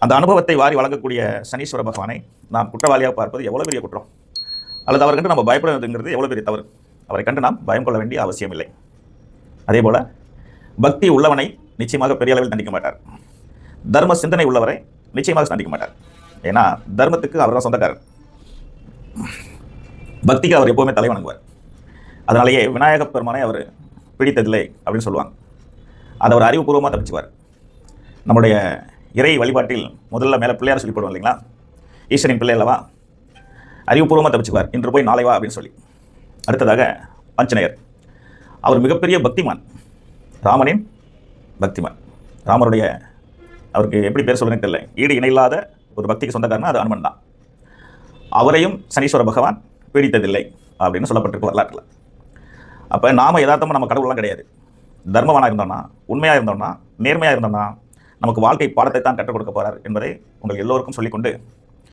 அந்த அனுபவத்தை வாரி வழங்கக்கூடிய சனீஸ்வர பகவானை நாம் குற்றவாளியாக பார்ப்பது எவ்வளோ பெரிய குற்றம், அல்லது அவர் கண்டு நம்ம பயப்படுவதுங்கிறது எவ்வளோ பெரிய தவறு. அவரை கண்டு நாம் பயம் கொள்ள வேண்டிய அவசியம் இல்லை. அதே போல் பக்தி உள்ளவனை நிச்சயமாக பெரிய அளவில் தண்டிக்க மாட்டார். தர்ம சிந்தனை உள்ளவரை நிச்சயமாக தண்டிக்க மாட்டார். ஏன்னா தர்மத்துக்கு அவர் தான் சொந்தக்காரர், பக்திக்கு அவர் எப்போவுமே தலை வணங்குவார். அதனாலேயே விநாயகப் பெருமானை அவர் பிடித்ததில்லை அப்படின்னு சொல்லுவாங்க. அதை அவர் அறிவுபூர்வமாக தப்பிச்சுவார். நம்முடைய இறை வழிபாட்டில் முதல்ல மேலே பிள்ளையார் சொல்லி போடுவோம் இல்லைங்களா, ஈஸ்வரின் பிள்ளை அல்லவா, அறிவுபூர்வமாக தப்பிச்சுவார், இன்று போய் நாளை வா அப்படின்னு சொல்லி. அடுத்ததாக ஆஞ்சநேயர், அவர் மிகப்பெரிய பக்திமான், ராமனின் பக்திமான். ராமருடைய அவருக்கு எப்படி பேர் சொல்லுன்னு தெரியல, ஈடு இணையில்லாத ஒரு பக்திக்கு சொந்தக்காரனா அது அனுமன் தான். அவரையும் சனீஸ்வர பகவான் பீடித்ததில்லை அப்படின்னு சொல்லப்பட்டிருக்கு வரலாற்றில். அப்போ நாம் யதார்த்தமாக நம்ம கடவுள்லாம் கிடையாது. தர்மவானாக இருந்தோம்னா, உண்மையாக இருந்தோம்னா, நேர்மையாக இருந்தோம்னா நமக்கு வாழ்க்கை பாடத்தை தான் கற்றுக் கொடுக்க போகிறார் என்பதை உங்கள் எல்லோருக்கும் சொல்லிக்கொண்டு